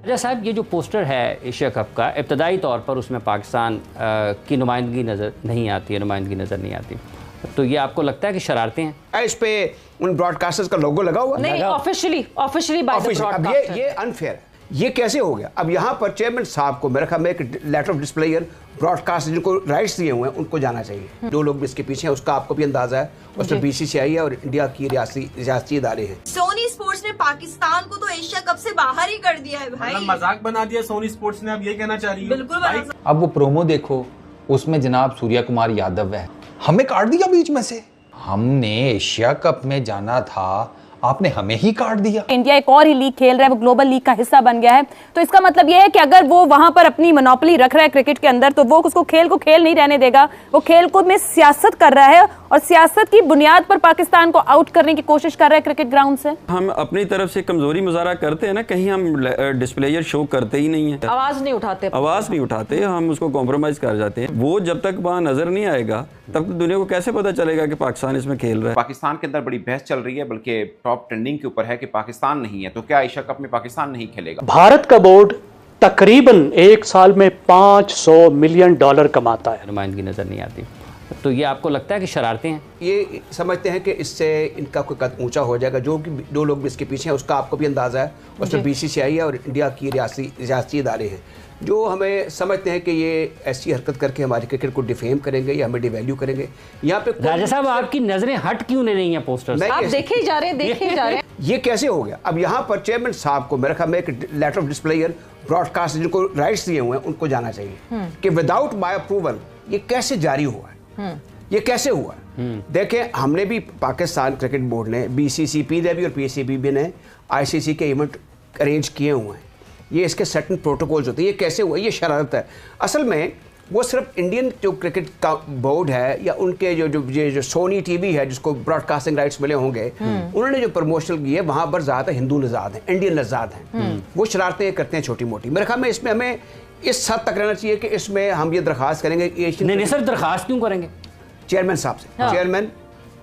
राजा साहब, ये जो पोस्टर है एशिया कप का, इब्तदाई तौर पर उसमें पाकिस्तान की नुमाइंदगी नज़र नहीं आती है, तो ये आपको लगता है कि शरारतें हैं? इस पे उन ब्रॉडकास्टर्स का लोगो लगा हुआ नहीं, ऑफिशियली बाय द ब्रॉडकास्टर। ये अनफेयर है। ये कैसे हो गया? अब यहाँ पर चेयरमैन साहब को मेरे ख्याल में एक लेटर ऑफ डिस्प्लेयर ब्रॉडकास्ट जिनको राइट्स दिए हुए हैं उनको जाना चाहिए। जो लोग इसके पीछे हैं उसका आपको भी अंदाजा है। उसमें बीसीसीआई है और इंडिया की रियासती इदारे हैं। सोनी स्पोर्ट्स ने पाकिस्तान को तो एशिया कप से बाहर ही कर दिया है भाई। मजाक बना दिया सोनी स्पोर्ट्स ने, अब ये कहना चाह रही है। बिल्कुल। अब वो प्रोमो देखो, उसमें जनाब सूर्या कुमार यादव है, हमें काट दिया बीच में से। हमने एशिया कप में जाना था, आपने हमें ही काट दिया। इंडिया एक और ही लीग खेल रहा है, वो ग्लोबल लीग का हिस्सा बन गया है, तो इसका मतलब ये है कि अगर वो वहां पर अपनी मोनोपोली रख रहा है क्रिकेट के अंदर, तो वो उसको खेल नहीं रहने देगा। वो खेल को में सियासत कर रहा है और सियासत की बुनियाद पर पाकिस्तान को आउट करने की कोशिश कर रहा है क्रिकेट ग्राउंड से। हम अपनी तरफ से कमजोरी मुजाहरा करते हैं ना, कहीं हम डिस्प्लेयर शो करते ही नहीं है, आवाज नहीं उठाते, हम उसको कॉम्प्रोमाइज कर जाते हैं। वो जब तक वहाँ नजर नहीं आएगा तब तक दुनिया को कैसे पता चलेगा कि पाकिस्तान इसमें खेल रहा है। पाकिस्तान के अंदर बड़ी बहस चल रही है, बल्कि टॉप ट्रेंडिंग के ऊपर है कि पाकिस्तान नहीं है, तो क्या एशिया कप में पाकिस्तान नहीं खेलेगा? भारत का बोर्ड तकरीबन एक साल में $500 मिलियन कमाता है। नुमाइंदगी नज़र नहीं आती, तो ये आपको लगता है कि शरारतें हैं? ये समझते हैं कि इससे इनका कोई कद ऊंचा हो जाएगा। जो लोग इसके पीछे हैं उसका आपको भी अंदाजा है। उसमें बीसीसीआई है और इंडिया की रियासती इदारे हैं जो हमें समझते हैं कि ये ऐसी हरकत करके हमारी क्रिकेट को डिफेम करेंगे या हमें डिवैल्यू करेंगे। यहाँ पे राजा साहब, आपकी नजरें हट क्यों नहीं रही हैं पोस्टर से? आप देखे ही जा रहे हैं। ये कैसे हो गया? अब यहाँ पर चेयरमैन साहब को मेरे ख्याल में एक लेटर ऑफ डिस्प्लेयर ब्रॉडकास्ट जिनको राइट्स दिए हुए हैं उनको जाना चाहिए कि विदाउट माय अप्रूवल ये कैसे जारी हुआ है, ये कैसे हुआ है। देखें, हमने भी पाकिस्तान क्रिकेट बोर्ड ने, बीसीसीपी ने भी और पीसीबी ने आईसीसी के इवेंट अरेंज किए हुए हैं। ये इसके सर्टेन प्रोटोकॉल्स होते हैं। ये कैसे हुआ? ये शरारत है। असल में वो सिर्फ इंडियन जो क्रिकेट का बोर्ड है या उनके जो सोनी टीवी है जिसको ब्रॉडकास्टिंग राइट्स मिले होंगे, उन्होंने जो प्रमोशन की है वहाँ पर ज़्यादा हिंदू नज़ाद हैं, इंडियन नज़ाद हैं। वो शरारतें करते हैं छोटी मोटी। मेरे ख्याल में इसमें हमें इस हद तक रहना चाहिए कि इसमें हम ये दरख्वास्त करेंगे। नहीं सर, दरख्वास्त क्यों करेंगे? चेयरमैन साहब से, चेयरमैन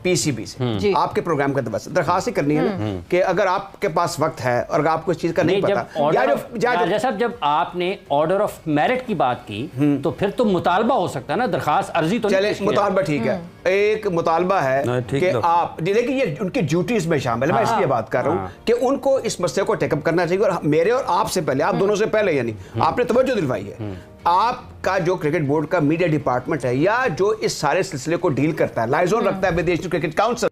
पीसीबी से आपके प्रोग्राम का दरखास्त ही करनी है ना कि अगर आपके पास वक्त है और अगर आपको इस चीज का नहीं पता। राजा साहब, जब आपने ऑर्डर ऑफ मेरिट की बात की तो फिर तो मुतालबा हो सकता है ना, दरखास्त अर्जी तो चले। मुतालबा ठीक है, एक मुतालबा है कि आप देखिए ये उनकी ड्यूटीज में शामिल है। मैं इसलिए बात कर रहा हूँ कि उनको इस मसले को टेकअप करना चाहिए और मेरे और आपसे पहले, आप दोनों से पहले, यानी आपने तवज्जो दिलवाई है। आपका जो क्रिकेट बोर्ड का मीडिया डिपार्टमेंट है या जो इस सारे सिलसिले को डील करता है, लाइजोन रखता है विदेश क्रिकेट काउंसिल,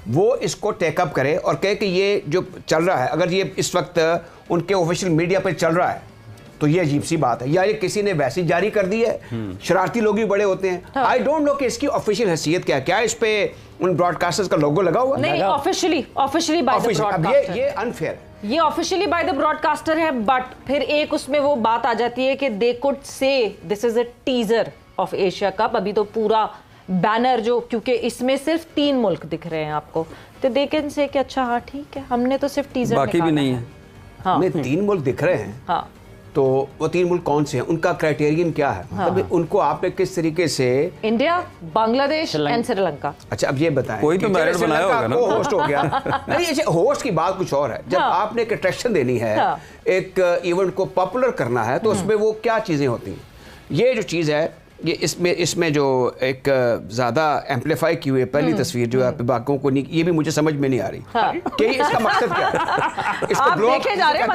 वो इसको टेकअप करे और कहे कि ये जो चल रहा है, अगर ये इस वक्त उनके ऑफिशियल मीडिया पर चल रहा है तो ये अजीब सी बात है, या ये किसी ने वैसे जारी कर दी है। शरारती लोग भी बड़े होते हैं। आई डोंट नो कि इसकी ऑफिशियल हैसियत क्या इस पे उन ब्रॉडकास्टर्स का लोगो लगा हुआ है? नहीं, ऑफिशियली बाय द ब्रॉडकास्टर। ये अनफेयर है। ये ऑफिशियली बाय द ब्रॉडकास्टर है, बट फिर एक उसमें वो बात आ जाती है कि they could say this is a teaser of Asia cup. अभी तो पूरा बैनर जो, क्योंकि इसमें सिर्फ 3 मुल्क दिख रहे हैं आपको, तो दे कैन से कि अच्छा हाँ ठीक है, हमने तो सिर्फ टीजर बाकी भी नहीं है। हाँ, 3 मुल्क दिख रहे हैं। हाँ, तो वो 3 मुल्क कौन से हैं, उनका क्राइटेरियन क्या है? मतलब उनको आपने किस तरीके से? India, Bangladesh and Sri Lanka. अच्छा, अब ये बताएं, कोई तो मेरिट बनाया होगा ना, होस्ट हो गया। नहीं, अच्छा, होस्ट की बात कुछ और है। जब आपने एक अट्रैक्शन देनी है, एक इवेंट को पॉपुलर करना है, तो उसमें वो क्या चीजें होती हैं? ये जो चीज है, ये इसमें जो एक ज़्यादा एम्पलीफाई की हुई पहली तस्वीर जो है बाकियों को नहीं, ये भी मुझे समझ में नहीं आ रही कि इसका मकसद क्या है। इसको आप देखे जा रहे हैं,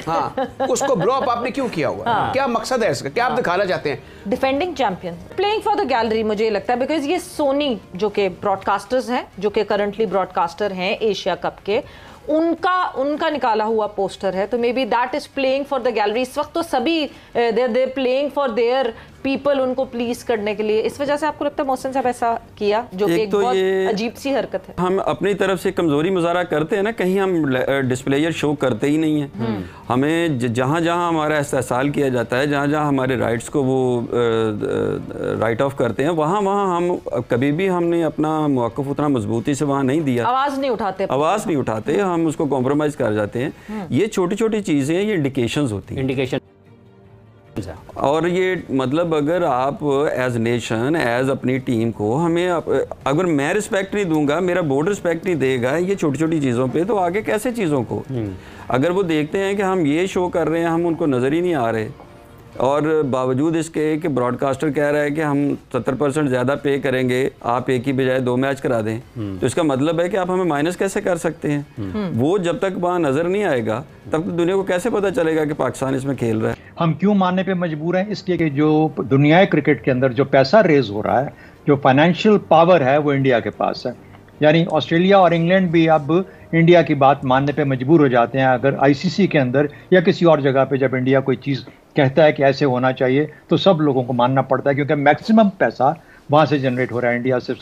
हाँ, उसको ब्लो अप आपने क्यों किया हुआ? क्या मकसद है इसका? क्या आप दिखाना चाहते हैं? Defending champion playing for the gallery, मुझे लगता है, बिकॉज ये सोनी जो के ब्रॉडकास्टर्स हैं, जो कि करंटली ब्रॉडकास्टर हैं एशिया कप के, उनका निकाला हुआ पोस्टर है, तो may be that is playing for the gallery. इस वक्त तो सभी they playing for their people, उनको प्लीज करने के लिए। इस वजह से आपको लगता है मोहसिन साहब ऐसा किया, जो कि एक बहुत अजीब सी हरकत है। हम अपनी तरफ से कमजोरी मुजाहरा करते हैं ना, कहीं हम डिस्प्लेयर शो करते ही नहीं है। हमें जहाँ जहाँ हमारा इस्तेहसाल किया जाता है, जहाँ जहाँ हमारे राइट्स को वो राइट ऑफ करते हैं, वहाँ हम कभी भी हमने अपना मौक़िफ़ उतना मजबूती से वहाँ नहीं दिया। आवाज़ नहीं उठाते, हम उसको कॉम्प्रोमाइज़ कर जाते हैं। ये छोटी छोटी चीज़ें, ये इंडिकेशंस होती हैं। और ये मतलब अगर आप एज नेशन, एज अपनी टीम को हमें अगर मैं रिस्पेक्ट नहीं दूंगा, मेरा बोर्ड रिस्पेक्ट नहीं देगा ये छोटी छोटी चीज़ों पे, तो आगे कैसे चीज़ों को अगर वो देखते हैं कि हम ये शो कर रहे हैं, हम उनको नज़र ही नहीं आ रहे, और बावजूद इसके कि ब्रॉडकास्टर कह रहा है कि हम 70% ज़्यादा पे करेंगे, आप एक ही बजाय 2 मैच करा दें, तो इसका मतलब है कि आप हमें माइनस कैसे कर सकते हैं? वो जब तक वहाँ नज़र नहीं आएगा तब तक दुनिया को कैसे पता चलेगा कि पाकिस्तान इसमें खेल रहा है? हम क्यों मानने पे मजबूर हैं? इसलिए कि जो दुनियाई क्रिकेट के अंदर जो पैसा रेज हो रहा है, जो फाइनेंशियल पावर है, वो इंडिया के पास है। यानी ऑस्ट्रेलिया और इंग्लैंड भी अब इंडिया की बात मानने पे मजबूर हो जाते हैं। अगर आईसीसी के अंदर या किसी और जगह पे जब इंडिया कोई चीज़ कहता है कि ऐसे होना चाहिए, तो सब लोगों को मानना पड़ता है, क्योंकि मैक्सिमम पैसा वहाँ से जनरेट हो रहा है इंडिया से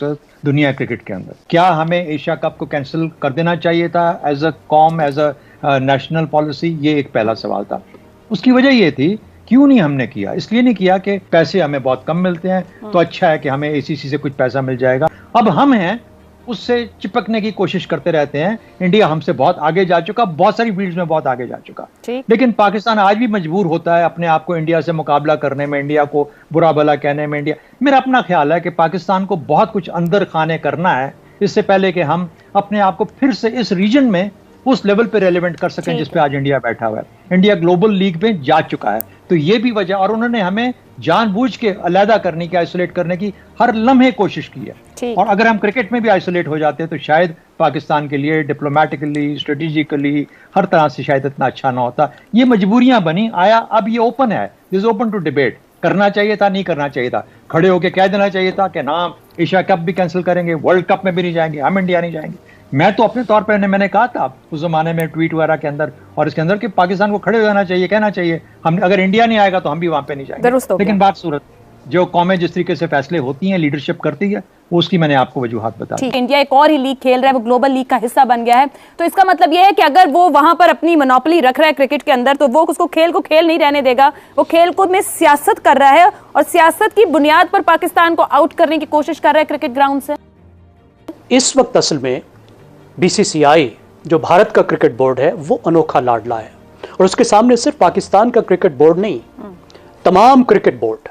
दुनिया क्रिकेट के अंदर। क्या हमें एशिया कप को कैंसिल कर देना चाहिए था एज अ कॉम, एज अ नेशनल पॉलिसी? ये एक पहला सवाल था। उसकी वजह ये थी, क्यों नहीं हमने किया? इसलिए नहीं किया कि पैसे हमें बहुत कम मिलते हैं, तो अच्छा है कि हमें एसीसी से कुछ पैसा मिल जाएगा। अब हम हैं उससे चिपकने की कोशिश करते रहते हैं। इंडिया हमसे बहुत आगे जा चुका, बहुत सारी फील्ड्स में बहुत आगे जा चुका, लेकिन पाकिस्तान आज भी मजबूर होता है अपने आप को इंडिया से मुकाबला करने में, इंडिया को बुरा भला कहने में। मेरा अपना ख्याल है कि पाकिस्तान को बहुत कुछ अंदर खाने करना है इससे पहले कि हम अपने आप को फिर से इस रीजन में उस लेवल पे रेलेवेंट कर सकें जिस पे आज इंडिया बैठा हुआ है। इंडिया ग्लोबल लीग में जा चुका है, तो ये भी वजह, और उन्होंने हमें जानबूझ के अलहदा करने की, आइसोलेट करने की हर लम्हे कोशिश की है। और अगर हम क्रिकेट में भी आइसोलेट हो जाते हैं तो शायद पाकिस्तान के लिए डिप्लोमेटिकली, स्ट्रेटेजिकली, हर तरह से शायद इतना अच्छा ना होता। ये मजबूरियां बनी, आया, अब ये ओपन है, दिस ओपन टू डिबेट। करना चाहिए था, नहीं करना चाहिए था, खड़े होकर कह देना चाहिए था कि ना एशिया कप भी कैंसिल करेंगे, वर्ल्ड कप में भी नहीं जाएंगे, हम इंडिया नहीं जाएंगे। मैं तो अपने तौर पर मैंने कहा था उस जमाने में ट्वीट वगैरह के अंदर और इसके अंदर कि पाकिस्तान को खड़े हो जाना चाहिए, कहना चाहिए हम अगर इंडिया नहीं आएगा तो हम भी वहां पे नहीं जाएंगे। लेकिन बात सूरत जो कौमें जिस तरीके से फैसले होती हैं, लीडरशिप करती है, उसकी मैंने आपको वजूहात बताई। इंडिया एक और ही लीग खेल रहा है, वो ग्लोबल लीग का हिस्सा बन गया है, तो इसका मतलब यह है कि अगर वो वहां पर अपनी मोनोपोली रख रहा है क्रिकेट के अंदर, तो वो उसको खेल को खेल नहीं रहने देगा। वो खेल को में सियासत कर रहा है और सियासत की बुनियाद पर पाकिस्तान को आउट करने की कोशिश कर रहा है क्रिकेट ग्राउंड से। इस वक्त असल में बीसीसीआई जो भारत का क्रिकेट बोर्ड है वो अनोखा लाडला है, और उसके सामने सिर्फ पाकिस्तान का क्रिकेट बोर्ड नहीं, तमाम क्रिकेट बोर्ड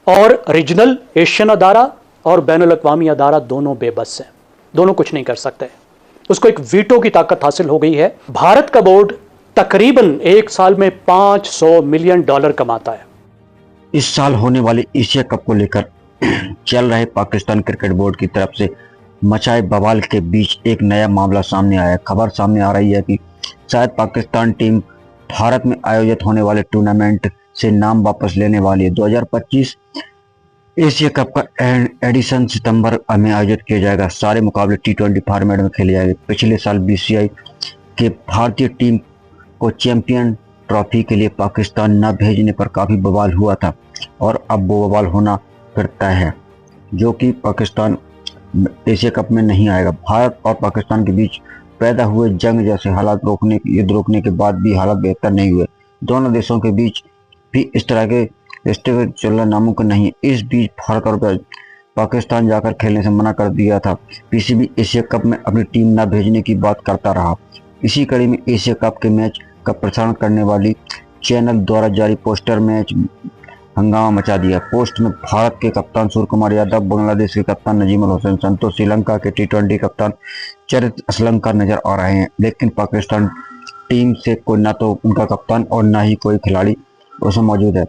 और रीजनल एशियन अदारा और बैनुल अक़वामी अदारा दोनों बेबस हैं, दोनों कुछ नहीं कर सकते। उसको एक वीटो की ताकत हासिल हो गई है। भारत का बोर्ड तकरीबन एक साल में $500 मिलियन कमाता है। इस साल होने वाले एशिया कप को लेकर चल रहे पाकिस्तान क्रिकेट बोर्ड की तरफ से मचाए बवाल के बीच एक नया मामला सामने आया। खबर सामने आ रही है कि शायद पाकिस्तान टीम भारत में आयोजित होने वाले टूर्नामेंट से नाम वापस लेने वाली है। 2025 एशिया कप का एडिशन सितंबर में आयोजित किया जाएगा। सारे मुकाबले T20 फॉर्मेट में खेले जाएंगे। पिछले साल बीसीसीआई के भारतीय टीम को चैंपियन ट्रॉफी के लिए पाकिस्तान न भेजने पर काफ़ी बवाल हुआ था, और अब वो बवाल होना फिर तय है, जो कि पाकिस्तान एशिया कप में नहीं आएगा। भारत और पाकिस्तान के बीच पैदा हुए जंग जैसे हालात युद्ध रोकने के बाद भी हालात बेहतर नहीं हुए। दोनों देशों के बीच भी इस तरह के रिश्ते चलना नामुमकिन नहीं है। इस बीच भारत और पाकिस्तान जाकर खेलने से मना कर दिया था। पीसीबी एशिया कप में अपनी टीम न भेजने की बात करता रहा। इसी कड़ी में एशिया कप के मैच का प्रसारण करने वाली चैनल द्वारा जारी पोस्टर मैच हंगामा मचा दिया। पोस्ट में भारत के कप्तान सूर्य कुमार यादव, बांग्लादेश के कप्तान नजीमुल हसन संतोष, श्रीलंका के T20 कप्तान चरित असलंका नजर आ रहे हैं, लेकिन पाकिस्तान टीम से कोई ना तो उनका कप्तान और ना ही कोई खिलाड़ी उसमें मौजूद है।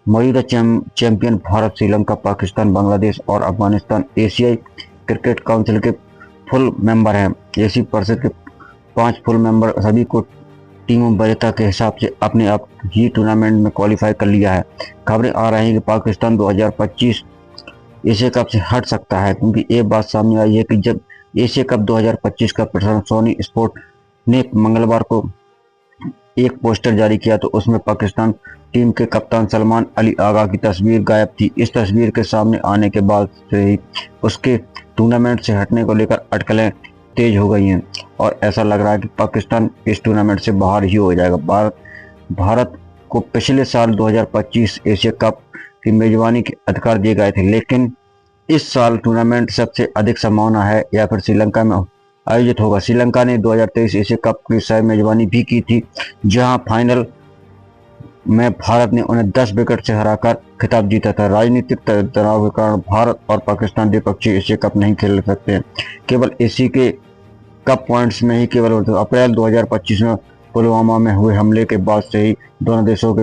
मौजूदा चैंपियन भारत, श्रीलंका, पाकिस्तान, बांग्लादेश और अफगानिस्तान एशियाई क्रिकेट काउंसिल के फुल मेंबर हैं। एशियाई परिषद के 5 फुल मेंबर सभी को टीमों वरीयता के हिसाब से अपने आप ही टूर्नामेंट में क्वालिफाई कर लिया है। खबरें आ रही हैं कि पाकिस्तान 2025 एशिया कप से हट सकता है, क्योंकि ये बात सामने आई है कि जब एशिया कप 2025 का प्रसारण सोनी स्पोर्ट ने मंगलवार को एक पोस्टर जारी किया, तो उसमें पाकिस्तान टीम के कप्तान सलमान अली आगा की तस्वीर गायब थी। इस तस्वीर के सामने आने के बाद से ही उसके टूर्नामेंट से हटने को लेकर अटकलें तेज हो गई हैं, और ऐसा लग रहा है कि पाकिस्तान इस टूर्नामेंट से बाहर ही हो जाएगा। भारत को पिछले साल 2025 एशिया कप की मेजबानी के अधिकार दिए गए थे, लेकिन इस साल टूर्नामेंट सबसे अधिक संभावना है या फिर श्रीलंका में आयोजित होगा। श्रीलंका ने 2023 एशिया कप की शायद मेजबानी भी की थी, जहां फाइनल में भारत ने उन्हें 10 विकेट से हराकर खिताब जीता था। राजनीतिक तनाव के कारण भारत और पाकिस्तान द्विपक्षीय एशिया कप नहीं खेल सकते हैं। केवल एशिया के कप पॉइंट्स में ही केवल अप्रैल 2025 में पुलवामा में हुए हमले के बाद से ही दोनों देशों के